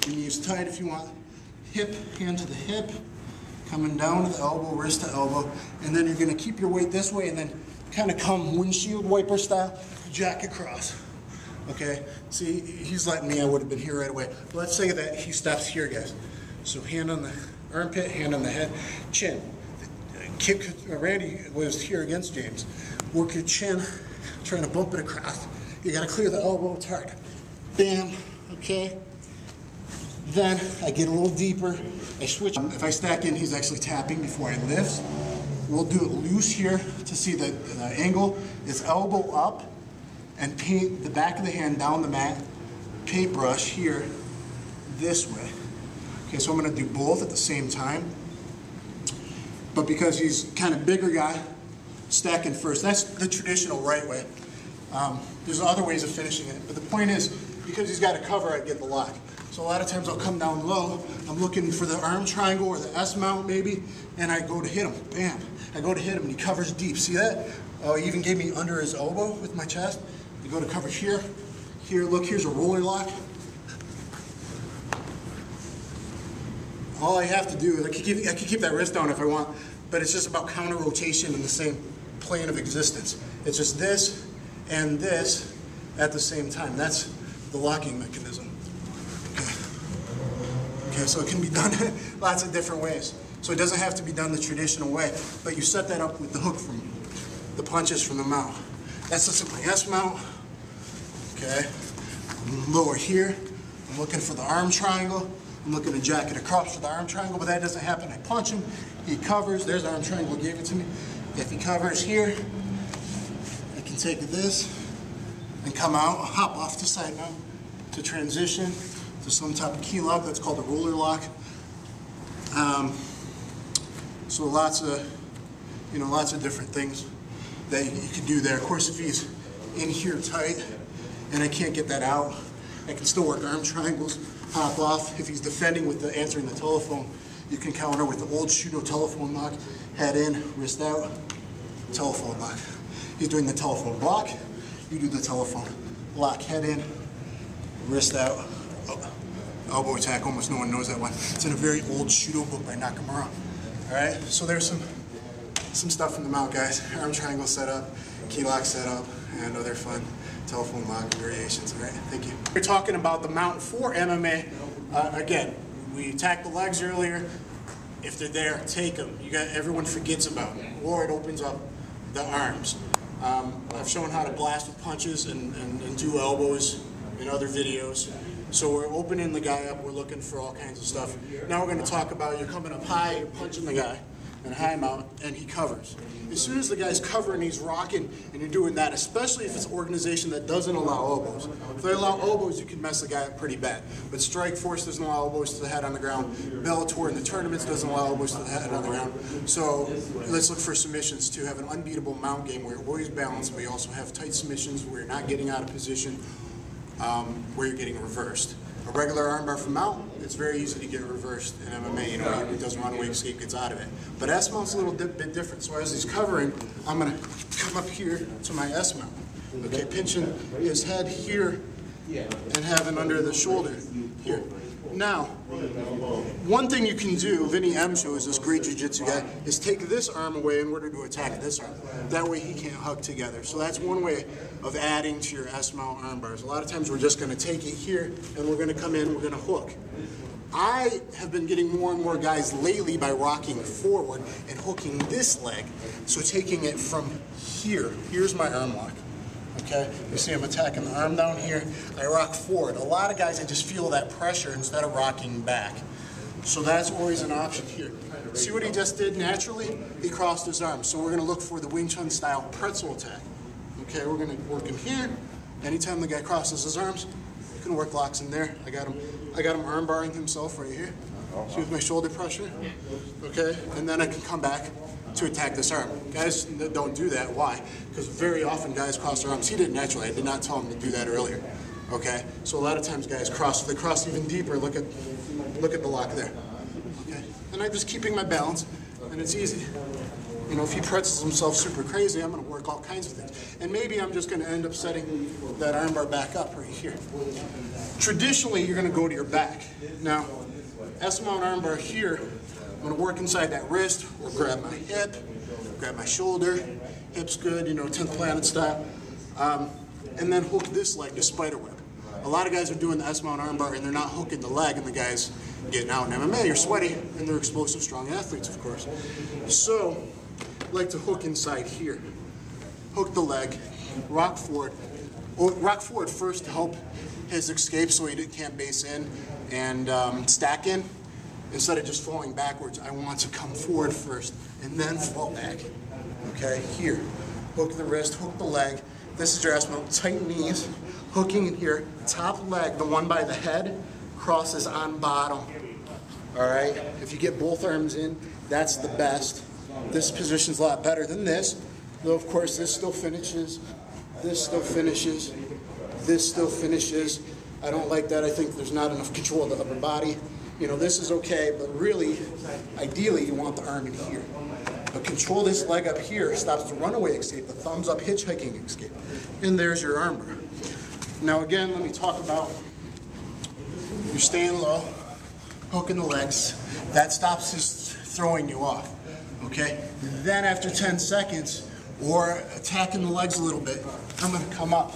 your knees tight if you want. Hip, hand to the hip, coming down to the elbow, wrist to elbow, and then you're going to keep your weight this way and then kind of come windshield wiper style, jack across. Okay, see, he's letting me, I would have been here right away. But let's say that he stops here, guys. So hand on the armpit, hand on the head, chin. Kick, Randy was here against James. Work your chin, trying to bump it across. You got to clear the elbow, it's hard. Bam, okay. Then I get a little deeper, I switch. If I stack in, he's actually tapping before I lift. We'll do it loose here to see the angle. It's elbow up and paint the back of the hand down the mat, paintbrush here this way. Okay, so I'm gonna do both at the same time. But because he's kind of bigger guy, stacking first. That's the traditional right way. There's other ways of finishing it, but the point is, because he's got a cover, I get the lock. So a lot of times I'll come down low, I'm looking for the arm triangle or the S mount maybe, and I go to hit him, bam. I go to hit him and he covers deep, see that? Oh, he even gave me under his elbow with my chest. You go to cover here, here, look, here's a roller lock. All I have to do, I could keep that wrist down if I want, but it's just about counter rotation in the same plane of existence. It's just this and this at the same time. That's the locking mechanism. Okay, so it can be done lots of different ways. So it doesn't have to be done the traditional way, but you set that up with the hook from the punches from the mount. That's just my S mount. Okay, I'm lower here. I'm looking for the arm triangle. I'm looking to jack it across for the arm triangle, but that doesn't happen. I punch him, he covers. There's the arm triangle, gave it to me. If he covers here, I can take this and come out, hop off the side now to transition to some type of key lock. That's called a roller lock. So lots of different things that you can do there. Of course, if he's in here tight and I can't get that out, I can still work arm triangles, hop off. If he's defending with the answering the telephone, you can counter with the old pseudo telephone lock, head in, wrist out, telephone lock. He's doing the telephone block, you do the telephone lock, head in, wrist out. Oh, elbow attack, almost no one knows that one. It's in a very old judo book by Nakamura. All right, so there's some stuff from the mount, guys. Arm triangle setup, key lock setup, and other fun telephone lock variations. All right, thank you. We're talking about the mount for MMA. Again, we attacked the legs earlier. If they're there, take them. Everyone forgets about them, or it opens up the arms. I've shown how to blast with punches and do elbows in other videos. So we're opening the guy up, we're looking for all kinds of stuff. Now we're going to talk about you're coming up high, you're punching the guy in a high mount, and he covers. As soon as the guy's covering, he's rocking, and you're doing that, especially if it's an organization that doesn't allow elbows. If they allow elbows, you can mess the guy up pretty bad. But Strike Force doesn't allow elbows to the head on the ground. Bellator in the tournaments doesn't allow elbows to the head on the ground. So let's look for submissions to have an unbeatable mount game where you're always balanced, but you also have tight submissions where you're not getting out of position. Where you're getting reversed. A regular armbar from mount, it's very easy to get reversed in MMA. You know, it doesn't run away, escape, gets out of it. But S mount's a little bit different. So as he's covering, I'm going to come up here to my S mount. Okay, pinching his head here and having under the shoulder here. Now, one thing you can do, Vinny M shows this great jiu-jitsu guy, is take this arm away in order to attack this arm. That way he can't hug together. So that's one way of adding to your S-mount arm bars. A lot of times we're just going to take it here and we're going to come in, we're going to hook. I have been getting more and more guys lately by rocking forward and hooking this leg. So taking it from here, here's my arm lock. Okay, you see I'm attacking the arm down here, I rock forward. A lot of guys, I just feel that pressure instead of rocking back. So that's always an option here. See what he just did naturally? He crossed his arms. So we're going to look for the Wing Chun style pretzel attack. Okay, we're going to work him here. Anytime the guy crosses his arms, you can work locks in there. I got him arm barring himself right here. See with my shoulder pressure. Okay, and then I can come back to attack this arm. Guys don't do that. Why? Because very often guys cross their arms. He did naturally. I did not tell him to do that earlier. Okay? So a lot of times guys cross. If they cross even deeper, look at the lock there. Okay? And I'm just keeping my balance, and it's easy. You know, if he pretzels himself super crazy, I'm going to work all kinds of things. And maybe I'm just going to end up setting that armbar back up right here. Traditionally, you're going to go to your back. Now, S-mount armbar here, I'm going to work inside that wrist or grab my hip, grab my shoulder. Hip's good, you know, 10th planet style. And then hook this leg to spider web. A lot of guys are doing the S-mount armbar and they're not hooking the leg, and the guys getting out in MMA are sweaty and they're explosive, strong athletes, of course. So, I like to hook inside here. Hook the leg, rock forward. Rock forward first to help his escape so he can't base in and stack in. Instead of just falling backwards, I want to come forward first and then fall back. Okay, here. Hook the wrist, hook the leg. This is your S-mount. Tight knees, hooking in here. Top leg, the one by the head, crosses on bottom. All right? If you get both arms in, that's the best. This position's a lot better than this. Though, of course, this still finishes. This still finishes. This still finishes. I don't like that. I think there's not enough control of the upper body. You know, this is okay, but really, ideally, you want the arm in here. But control this leg up here, stops the runaway escape, the thumbs up hitchhiking escape. And there's your armbar. Now again, let me talk about, you're staying low, hooking the legs. That stops this throwing you off, okay? Then after 10 seconds, or attacking the legs a little bit, I'm gonna come up.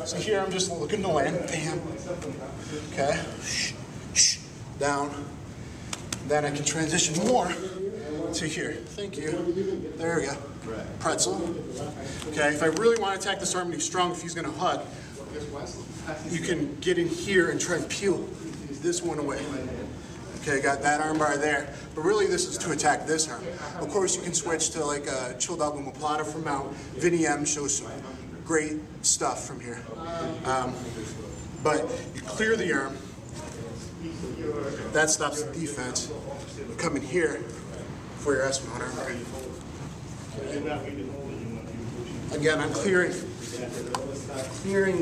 So here I'm just looking to land, bam, okay? Down. Then I can transition more to here. Thank you. There we go. Pretzel. Okay, if I really want to attack this arm and he's strong, if he's going to hug, you can get in here and try and peel this one away. Okay, got that arm bar there. But really this is to attack this arm. Of course you can switch to like a chilled out omoplata from Mount. Vinny M shows some great stuff from here. But you clear the arm. That stops the defense. You come in here for your S-mount armbar. Again, I'm clearing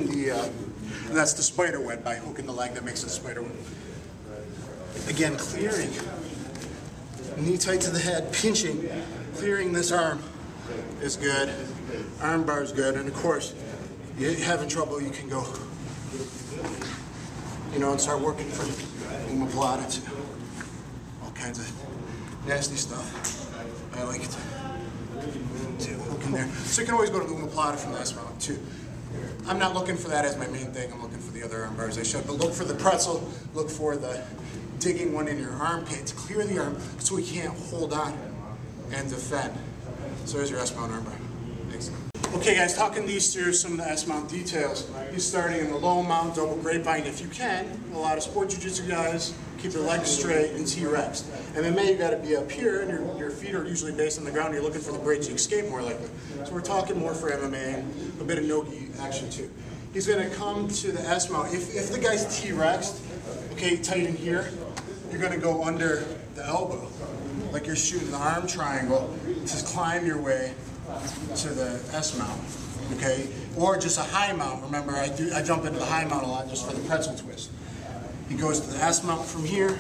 the, and that's the spider web by hooking the leg that makes it spider web. Again, clearing, knee tight to the head, pinching, clearing this arm is good. Arm bar is good, and of course, you're having trouble, you can go, you know, and start working from omoplata to all kinds of nasty stuff. I like it. Hook in there. So you can always go to the omoplata from the S-mount too. I'm not looking for that as my main thing. I'm looking for the other arm bars I showed. But look for the pretzel. Look for the digging one in your armpit to clear the arm so he can't hold on and defend. So there's your S-mount arm bar. Thanks. Okay guys, talking these through some of the S-mount details. He's starting in the low mount, double grapevine if you can. A lot of sport jiu-jitsu guys keep their legs straight and T-Rex. MMA, you got to be up here, and your feet are usually based on the ground. You're looking for the bridge to escape more likely. So we're talking more for MMA and a bit of no-gi action too. He's going to come to the S-mount. If the guy's T-Rexed, okay, tight in here, you're going to go under the elbow, like you're shooting the arm triangle to climb your way to the S-mount, okay? Or just a high mount. Remember, I jump into the high mount a lot just for the pretzel twist. He goes to the S-mount from here,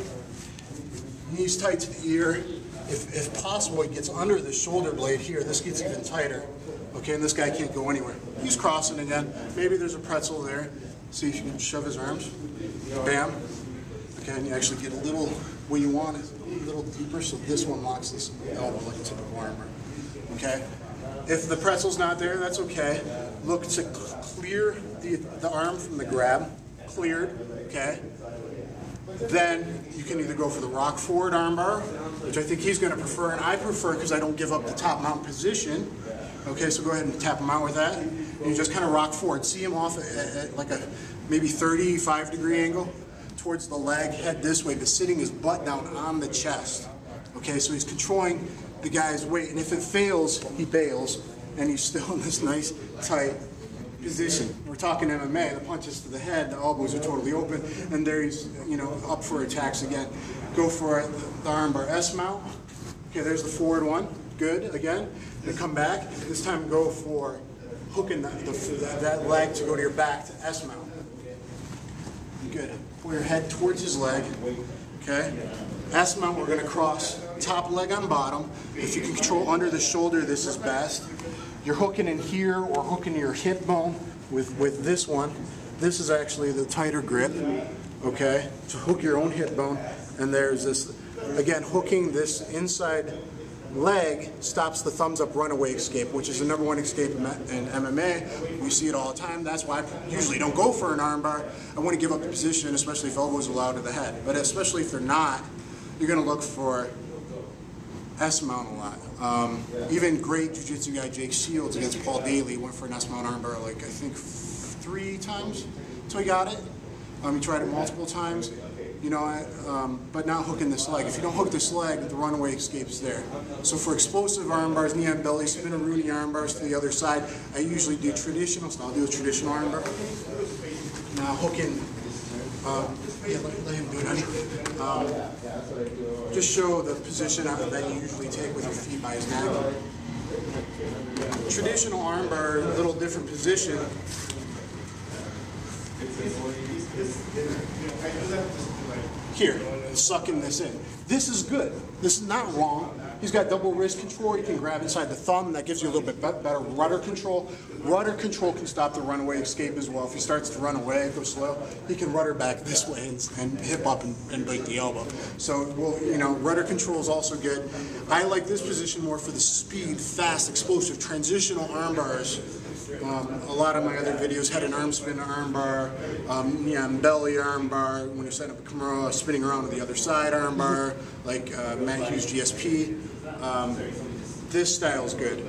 knees tight to the ear. If possible, he gets under the shoulder blade here. This gets even tighter, okay? And this guy can't go anywhere. He's crossing again. Maybe there's a pretzel there. See if you can shove his arms. Bam. Okay, and you actually get a little, what you want is a little deeper, so this one locks this elbow like a typical armor, okay? If the pretzel's not there, that's okay. Look to clear the arm from the grab, cleared, okay? Then you can either go for the rock forward armbar, which I think he's going to prefer, and I prefer because I don't give up the top mount position. Okay, so go ahead and tap him out with that. And you just kind of rock forward. See him off at like a maybe 35-degree angle towards the leg, head this way, but sitting his butt down on the chest. Okay, so he's controlling the guy's weight, and if it fails, he bails, and he's still in this nice, tight position. We're talking MMA, the punches to the head, the elbows are totally open, and there he's, you know, up for attacks again. Go for it, the armbar S-mount. Okay, there's the forward one. Good, again. Then come back. This time go for hooking that leg to go to your back to S-mount. Good. Pull your head towards his leg. Okay. S-mount, we're going to cross top leg on bottom. If you can control under the shoulder, this is best. You're hooking in here or hooking your hip bone with this one. This is actually the tighter grip, okay? To hook your own hip bone. And there's this, again, hooking this inside leg stops the thumbs up runaway escape, which is the #1 escape in MMA. We see it all the time. That's why I usually don't go for an armbar. I want to give up the position, especially if elbows are allowed to the head. But especially if they're not, you're going to look for S-mount a lot. Even great jiu-jitsu guy Jake Shields against Paul Daly went for an S-mount armbar like I think 3 times until he got it. He tried it multiple times. You know, but not hooking this leg. If you don't hook this leg, the runaway escape's there. So for explosive arm bars, knee on belly, spin a Rooney arm bars to the other side, I usually do traditional, so I'll do a traditional arm bar. Now hooking, yeah, let him do it. Just show the position that you usually take with your feet by his neck. Traditional arm bar, a little different position. Here, sucking this in. This is good. This is not wrong. He's got double wrist control. You can grab inside the thumb, and that gives you a little bit better rudder control. Rudder control can stop the runaway escape as well. If he starts to run away, go slow, he can rudder back this way and hip up and break the elbow. So, well, you know, rudder control is also good. I like this position more for the speed, fast, explosive, transitional arm bars. A lot of my other videos had an arm spin arm bar, knee on belly arm bar, when you're setting up a Kimura, spinning around to the other side arm bar, like Matt Hughes GSP. This style is good.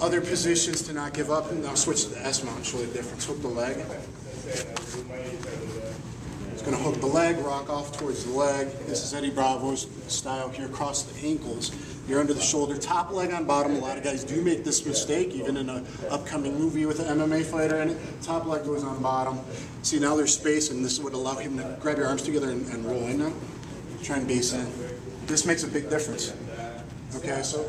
Other positions to not give up, and I'll switch to the S-mount and show the difference. Hook the leg. It's going to hook the leg, rock off towards the leg. This is Eddie Bravo's style here, across the ankles. You're under the shoulder, top leg on bottom. A lot of guys do make this mistake, even in an upcoming movie with an MMA fighter in it. Top leg goes on bottom. See, now there's space, and this would allow him to grab your arms together and roll in now. Try and base in. This makes a big difference. Okay, so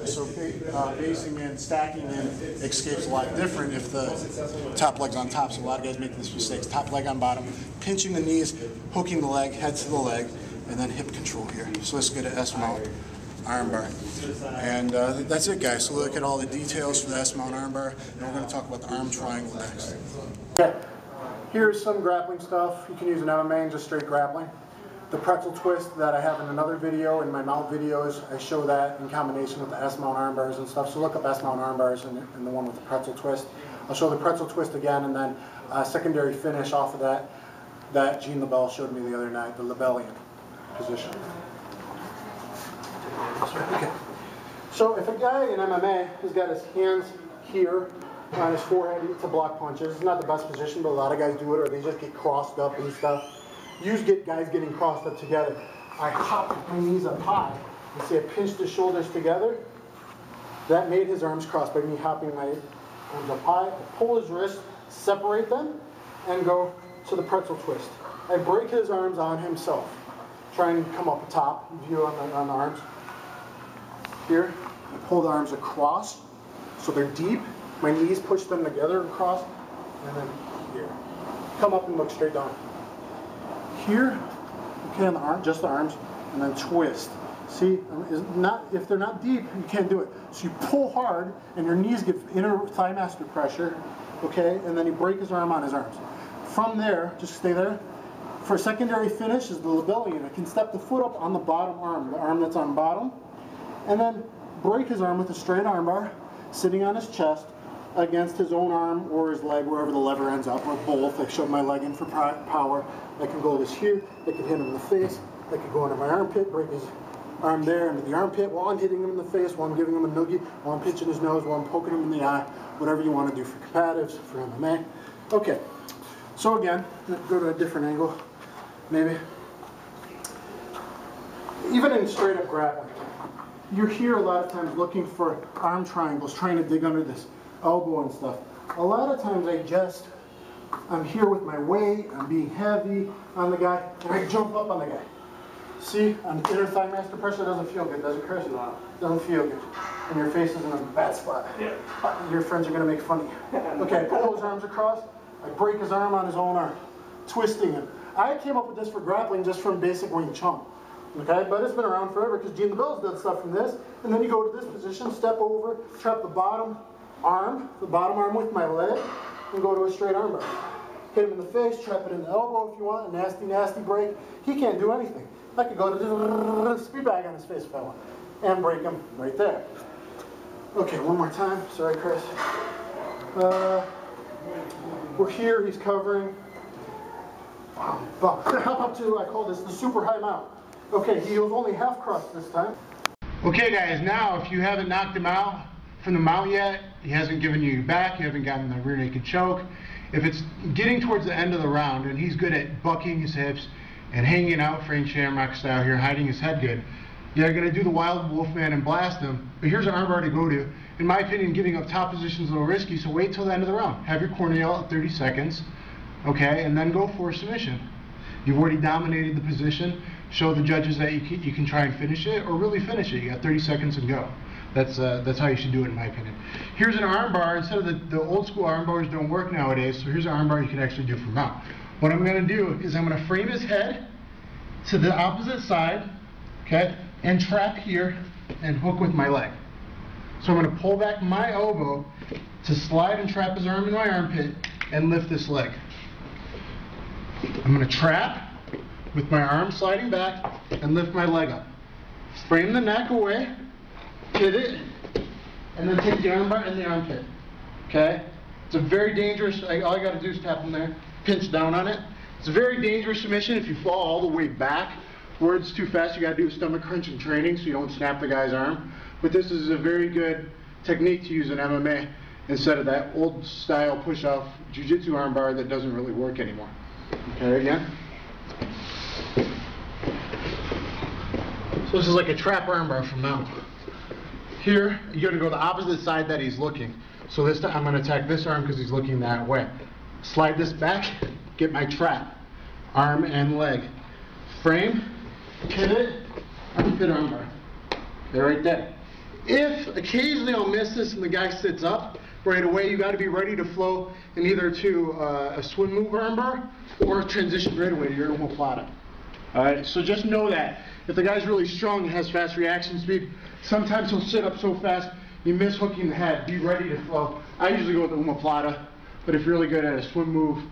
basing in, stacking in escapes a lot different if the top leg's on top. So a lot of guys make this mistake. Top leg on bottom, pinching the knees, hooking the leg, head to the leg, and then hip control here. So let's get an S-mount armbar. And that's it, guys. So look at all the details for the S-mount armbar, and we're going to talk about the arm triangle next. Okay, here's some grappling stuff. You can use an MMA and just straight grappling. The pretzel twist that I have in another video, in my mount videos, I show that in combination with the S-mount arm bars and stuff. So look up S-mount arm bars and the one with the pretzel twist. I'll show the pretzel twist again, and then secondary finish off of that Gene LaBelle showed me the other night, the Labellian position. Okay. So if a guy in MMA has got his hands here on his forehead to block punches, it's not the best position, but a lot of guys do it, or they just get crossed up and stuff. You get guys getting crossed up together. I hop my knees up high. You see I pinched his shoulders together. That made his arms cross by me hopping my arms up high. I pull his wrists, separate them, and go to the pretzel twist. I break his arms on himself. Try and come up the top, view on the arms. Here, I pull the arms across, so they're deep. My knees push them together across, and then here. Come up and look straight down. Here, okay, on the arm, just the arms, and then twist. See, if they're not deep, you can't do it. So you pull hard, and your knees give inner thigh master pressure, okay, and then you break his arm on his arms. From there, just stay there. For a secondary finish is the Labellian. I can step the foot up on the bottom arm, the arm that's on bottom, and then break his arm with a straight arm bar, sitting on his chest, against his own arm or his leg, wherever the lever ends up, or both. I shove my leg in for power. I can go this here, I can hit him in the face, I could go under my armpit, break his arm there into the armpit while I'm hitting him in the face, while I'm giving him a noogie, while I'm pinching his nose, while I'm poking him in the eye, whatever you want to do for combatives, for MMA. Okay, so again, go to a different angle, maybe. Even in straight up grappling, you're here a lot of times looking for arm triangles, trying to dig under this elbow and stuff. A lot of times I'm here with my weight, I'm being heavy on the guy, and I jump up on the guy. See, on the inner thigh master pressure, doesn't feel good, does it, Chris? No. Doesn't feel good. And your face is in a bad spot. Yeah. Your friends are going to make fun of you. Okay, I pull his arms across, I break his arm on his own arm, twisting him. I came up with this for grappling just from basic Wing Chun. Okay, but it's been around forever because Gene the Bills did stuff from this. And then you go to this position, step over, trap the bottom arm with my leg, and go to a straight arm bar. Hit him in the face, trap it in the elbow if you want, a nasty, nasty break. He can't do anything. I could go to speed bag on his face if I want, and break him right there. Okay, one more time. Sorry, Chris. We're here, he's covering. Hop up to, I call this the super high mount. Okay, he was only half crushed this time. Okay guys, now if you haven't knocked him out from the mount yet, he hasn't given you your back, you haven't gotten the rear naked choke. If it's getting towards the end of the round and he's good at bucking his hips and hanging out Frank Shamrock style here, hiding his head good, you're going to do the wild Wolfman and blast him. But here's an armbar to go to. In my opinion, giving up top position is a little risky, so wait till the end of the round. Have your corner yell at 30 seconds, okay, and then go for submission. You've already dominated the position. Show the judges that you can try and finish it, or really finish it. You got 30 seconds and go. That's how you should do it, in my opinion. Here's an armbar. Instead of the old school armbars don't work nowadays, so here's an armbar you can actually do from mount. What I'm going to do is I'm going to frame his head to the opposite side, okay, and trap here and hook with my leg. So I'm going to pull back my elbow to slide and trap his arm in my armpit and lift this leg. I'm going to trap with my arm sliding back and lift my leg up. Frame the neck away, pivot, and then take the armbar and the armpit. Okay? It's a very dangerous, all I got to do is tap him there, pinch down on it. It's a very dangerous submission if you fall all the way back. Where it's too fast, you got to do a stomach crunch in training so you don't snap the guy's arm. But this is a very good technique to use in MMA instead of that old style push-off jiu-jitsu armbar that doesn't really work anymore. Okay, again. So this is like a trap armbar from mount. Here, you're going to go the opposite side that he's looking. So this time I'm going to attack this arm because he's looking that way. Slide this back, get my trap, arm and leg. Frame, pivot, armpit armbar. They're right there. If occasionally I'll miss this and the guy sits up, right away you got to be ready to flow in either to a swim move armbar or transition right away to your omoplata. Alright, so just know that. If the guy's really strong and has fast reaction speed, sometimes he'll sit up so fast you miss hooking the head. Be ready to flow. I usually go with the omoplata, but if you're really good at a swim move,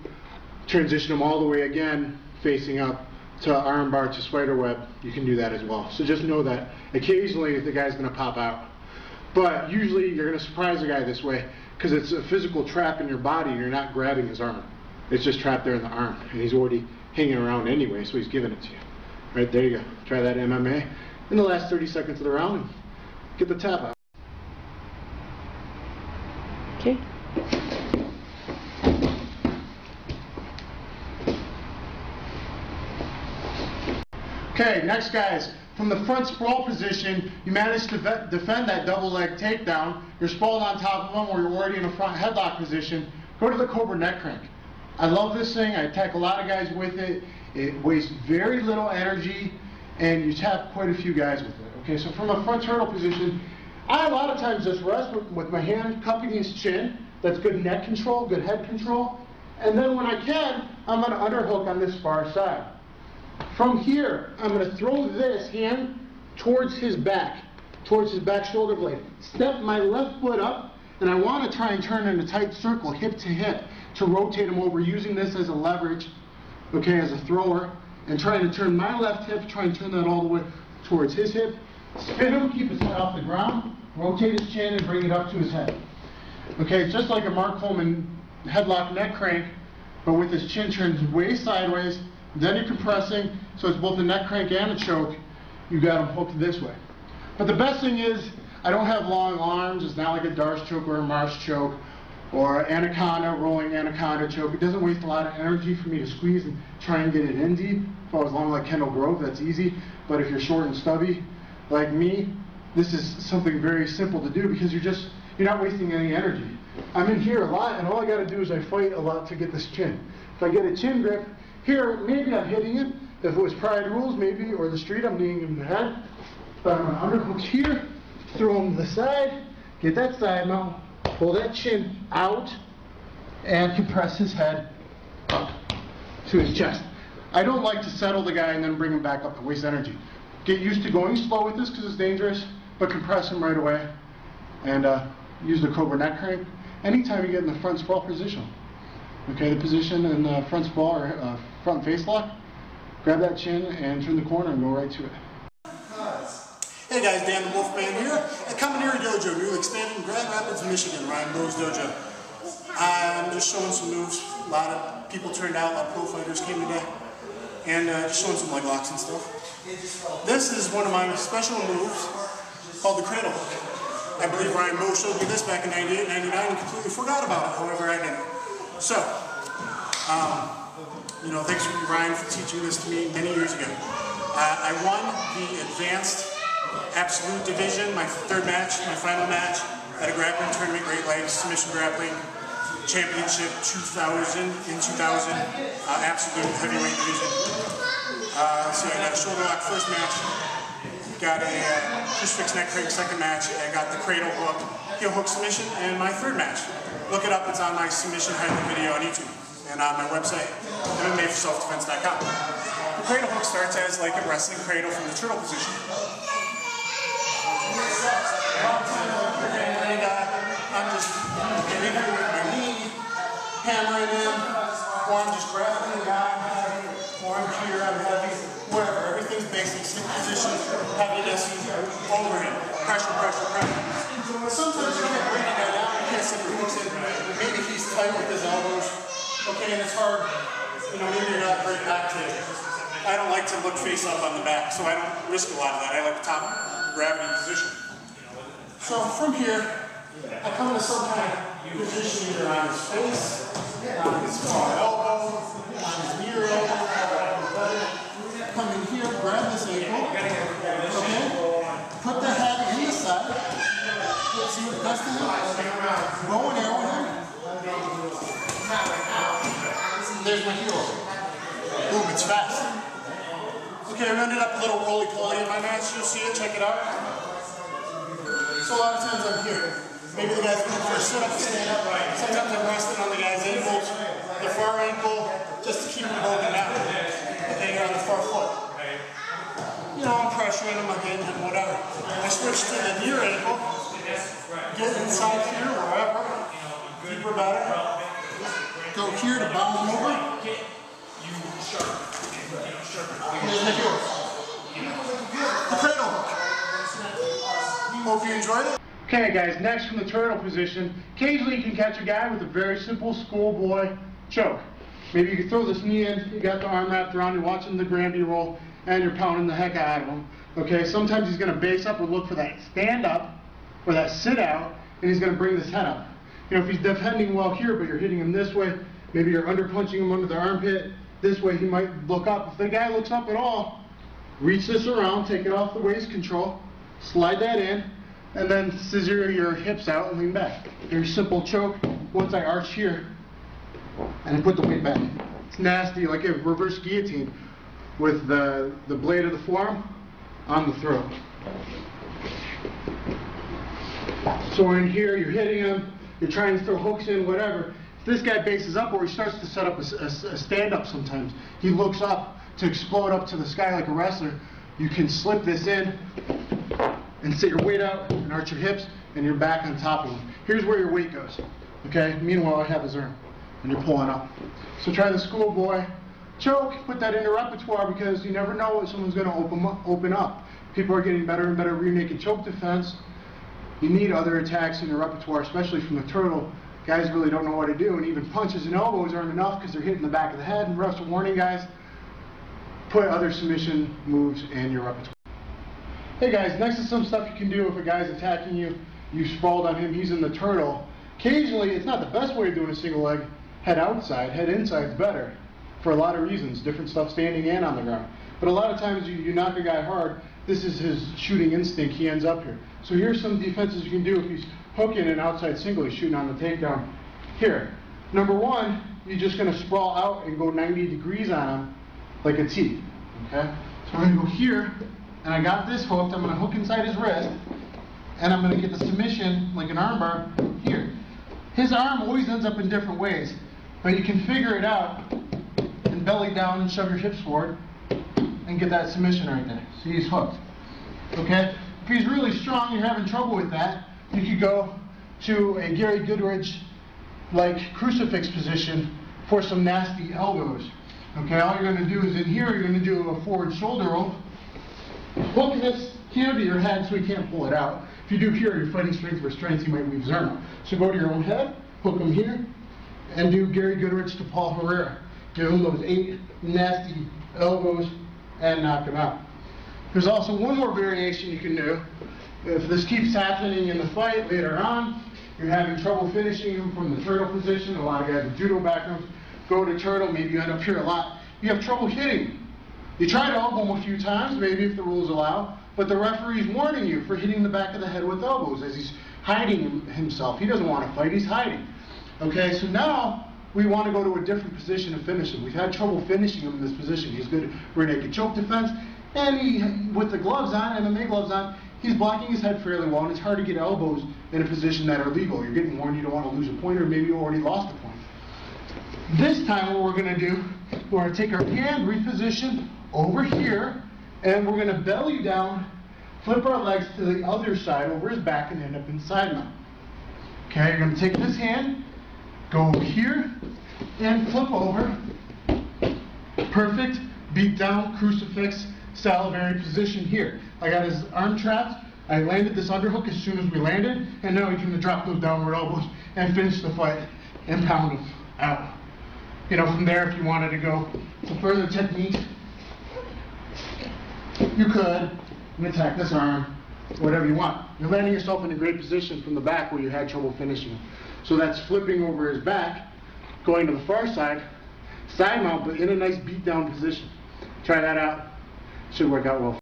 transition them all the way again, facing up to armbar to spider web, you can do that as well. So just know that occasionally the guy's going to pop out. But usually you're going to surprise the guy this way because it's a physical trap in your body and you're not grabbing his arm. It's just trapped there in the arm and he's already hanging around anyway, so he's giving it to you. Right, there you go. Try that MMA in the last 30 seconds of the round and get the tap out. Okay. Okay, next guys, from the front sprawl position, you managed to defend that double leg takedown. You're sprawled on top of them or you're already in a front headlock position. Go to the Cobra neck crank. I love this thing. I attack a lot of guys with it. It wastes very little energy and you tap quite a few guys with it. Okay, so from a front turtle position, I a lot of times just rest with my hand cupping his chin. That's good neck control, good head control. And then when I can, I'm going to underhook on this far side. From here, I'm going to throw this hand towards his back shoulder blade. Step my left foot up, and I want to try and turn in a tight circle, hip to hip, to rotate him over, using this as a leverage, okay, as a thrower, and trying to turn my left hip, try and turn that all the way towards his hip. Spin him, keep his head off the ground, rotate his chin, and bring it up to his head. Okay, just like a Mark Coleman headlock neck crank, but with his chin turned way sideways. Then you're compressing, so it's both a neck crank and a choke. You got them hooked this way. But the best thing is, I don't have long arms. It's not like a Darce choke or a Marsh choke or anaconda, rolling anaconda choke. It doesn't waste a lot of energy for me to squeeze and try and get it in deep. If I was long like Kendall Grove, that's easy. But if you're short and stubby like me, this is something very simple to do because you're not wasting any energy. I'm in here a lot, and all I got to do is I fight a lot to get this chin. If I get a chin grip, here, maybe I'm hitting it. If it was Pride Rules, maybe, or the street, I'm kneeing him in the head. But I'm going to underhook here, throw him to the side, get that side mount, pull that chin out, and compress his head up to his chest. I don't like to settle the guy and then bring him back up to waste energy. Get used to going slow with this because it's dangerous, but compress them right away. And use the Cobra neck crank anytime you get in the front sprawl position. Okay, the position in the front sprawl or front face lock, grab that chin and turn the corner and go right to it. Hey guys, Dan The Wolfman here at Combatives Dojo, newly expanded in Grand Rapids, Michigan, Ryan Bo's dojo. I'm just showing some moves. A lot of people turned out, a lot of pro fighters came today, and just showing some leg locks and stuff. This is one of my special moves called the cradle hook. I believe Ryan Bo showed me this back in 98, 99 and completely forgot about it, however I didn't. So, thanks Ryan for teaching this to me many years ago. I won the advanced absolute division, my third match, my final match at a grappling tournament, Great Lakes Submission Grappling Championship 2000, absolute heavyweight division. So I got a shoulder lock first match, got a crucifix neck crank second match, I got the cradle hook, heel hook submission, and my third match. Look it up, it's on my submission highlight video on YouTube and on my website, MMAforselfdefense.com. The cradle hook starts as like a wrestling cradle from the turtle position. And I'm just getting here with my knee, hammering in, or I'm just grabbing the guy, or I'm here, I'm heavy, whatever. Everything's basic, sit position, heaviness, overhand, pressure, pressure, pressure. Sometimes you can't bring the guy down, you can't sit the hooks in, maybe he's tight with his elbows, okay, and it's hard, maybe you're not very active. I don't like to look face up on the back, so I don't risk a lot of that. I like top gravity position. So from here, I come into some kind of position either on his face, on his far elbow, on his near elbow, come in here, grab this ankle, okay, put the head in the side, see what the best of it, bow and arrow him, there's my heel. Boom, it's fast. Okay, I ended up a little roly-poly in my match, you'll see it, check it out. So a lot of times I'm here. Maybe the guy's going for a sit-up, stand up. Sometimes I'm resting on the guy's ankles, the far ankle, just to keep him holding down. Okay, you're on the far foot. I'm pressuring him, I'm hitting him, whatever. I switch to the near ankle, get inside here, wherever, deeper better. Go here to bound him over. Here's the heel. The cradle hook. Hope you enjoyed it. Okay guys, next from the turtle position, occasionally you can catch a guy with a very simple schoolboy choke. Maybe you can throw this knee in, you got the arm wrapped around, you're watching the Granby roll, and you're pounding the heck out of him. Okay, sometimes he's going to base up or look for that stand up, or that sit out, and he's going to bring this head up. If he's defending well here, but you're hitting him this way, maybe you're under punching him under the armpit, this way he might look up. If the guy looks up at all, reach this around, take it off the waist control, slide that in, and then scissor your hips out and lean back. Very simple choke. Once I arch here, and I put the weight back. It's nasty, like a reverse guillotine with the blade of the forearm on the throat. So we're in here, you're hitting him, you're trying to throw hooks in, whatever. If this guy bases up, or he starts to set up a stand-up sometimes, he looks up to explode up to the sky like a wrestler, you can slip this in and sit your weight out and arch your hips, and you're back on top of him. Here's where your weight goes. Okay? Meanwhile, I have his arm, and you're pulling up. So try the schoolboy choke. Put that into repertoire because you never know when someone's going to open up. People are getting better and better at rear naked choke defense. You need other attacks in your repertoire, especially from the turtle. Guys really don't know what to do, and even punches and elbows aren't enough because they're hitting the back of the head. And refs are warning guys, put other submission moves in your repertoire. Hey guys, next is some stuff you can do if a guy's attacking you. You sprawled on him, he's in the turtle. Occasionally, it's not the best way of doing a single leg. Head outside, head inside is better for a lot of reasons. Different stuff standing and on the ground. But a lot of times you knock a guy hard, this is his shooting instinct, he ends up here. So here's some defenses you can do if he's hooking an outside single, he's shooting on the takedown. Here, number one, you're just going to sprawl out and go 90 degrees on him like a T. Okay? So I'm going to go here, and I got this hooked, I'm going to hook inside his wrist, and I'm going to get the submission like an armbar here. His arm always ends up in different ways, but you can figure it out and belly down and shove your hips forward and get that submission right there. See, he's hooked. Okay? If he's really strong, you're having trouble with that, you could go to a Gary Goodridge-like crucifix position for some nasty elbows. Okay, all you're going to do is in here, you're going to do a forward shoulder roll. Hook this here to your head so he can't pull it out. If you do here, you're fighting strength for strength, you might leave his arm out. So go to your own head, hook him here, and do Gary Goodridge to Paul Herrera. Give him those 8 nasty elbows and knock him out. There's also one more variation you can do. If this keeps happening in the fight later on, you're having trouble finishing him from the turtle position. A lot of guys with judo backgrounds go to turtle, maybe you end up here a lot. You have trouble hitting. You try to elbow him a few times, maybe if the rules allow, but the referee's warning you for hitting the back of the head with elbows as he's hiding himself. He doesn't want to fight, he's hiding. Okay, so now we want to go to a different position to finish him. We've had trouble finishing him in this position. He's good rear naked choke defense, and he, with the gloves on, MMA gloves on, he's blocking his head fairly well, and it's hard to get elbows in a position that are legal. You're getting warned you don't want to lose a point, or maybe you already lost a point. This time what we're going to do, we're going to take our hand, reposition over here, and we're going to belly down, flip our legs to the other side over his back, and end up in side mount. Okay, you're going to take this hand, go over here, and flip over. Perfect beat down, crucifix, salivary position here. I got his arm trapped. I landed this underhook as soon as we landed, and now he's going to drop those downward elbows and finish the fight and pound him out. You know, from there, if you wanted to go to further technique, you could attack this arm, whatever you want. You're landing yourself in a great position from the back where you had trouble finishing. So that's flipping over his back, going to the far side, side mount, but in a nice beat down position. Try that out. Should work out well.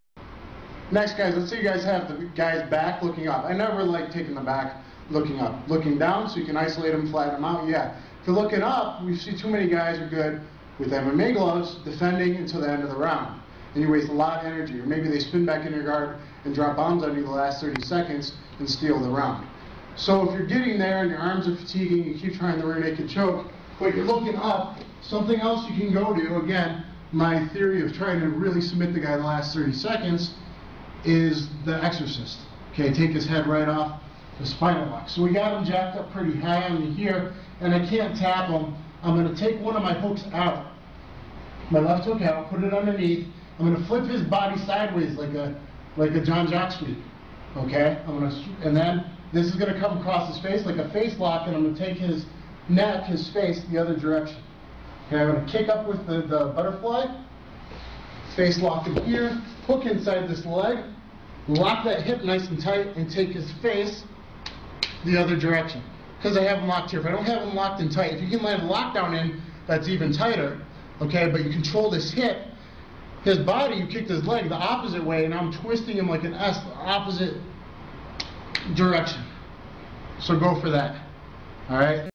Next, guys, let's say you guys have the guy's back looking up. I never like taking the back looking up. Looking down so you can isolate him, flatten him out, yeah. If you're looking up, we see too many guys are good with MMA gloves defending until the end of the round. And you waste a lot of energy. Or maybe they spin back in your guard and drop bombs on you the last 30 seconds and steal the round. So if you're getting there and your arms are fatiguing, you keep trying the rear naked choke, but you're looking up, something else you can go to, again, my theory of trying to really submit the guy the last 30 seconds is the exorcist. Okay, take his head right off the spinal lock. So we got him jacked up pretty high on me here, and I can't tap him. I'm going to take one of my hooks out, my left hook out, put it underneath. I'm going to flip his body sideways like a John Jock sweep. Okay, and then this is going to come across his face like a face lock, and I'm going to take his neck, his face, the other direction. Okay, I'm going to kick up with the butterfly, face lock in here, hook inside this leg, lock that hip nice and tight, and take his face the other direction. Because I have him locked here. If I don't have him locked in tight, if you can land a lockdown in, that's even tighter. Okay, but you control this hip. His body, you kicked his leg the opposite way, and I'm twisting him like an S, the opposite direction. So go for that. All right.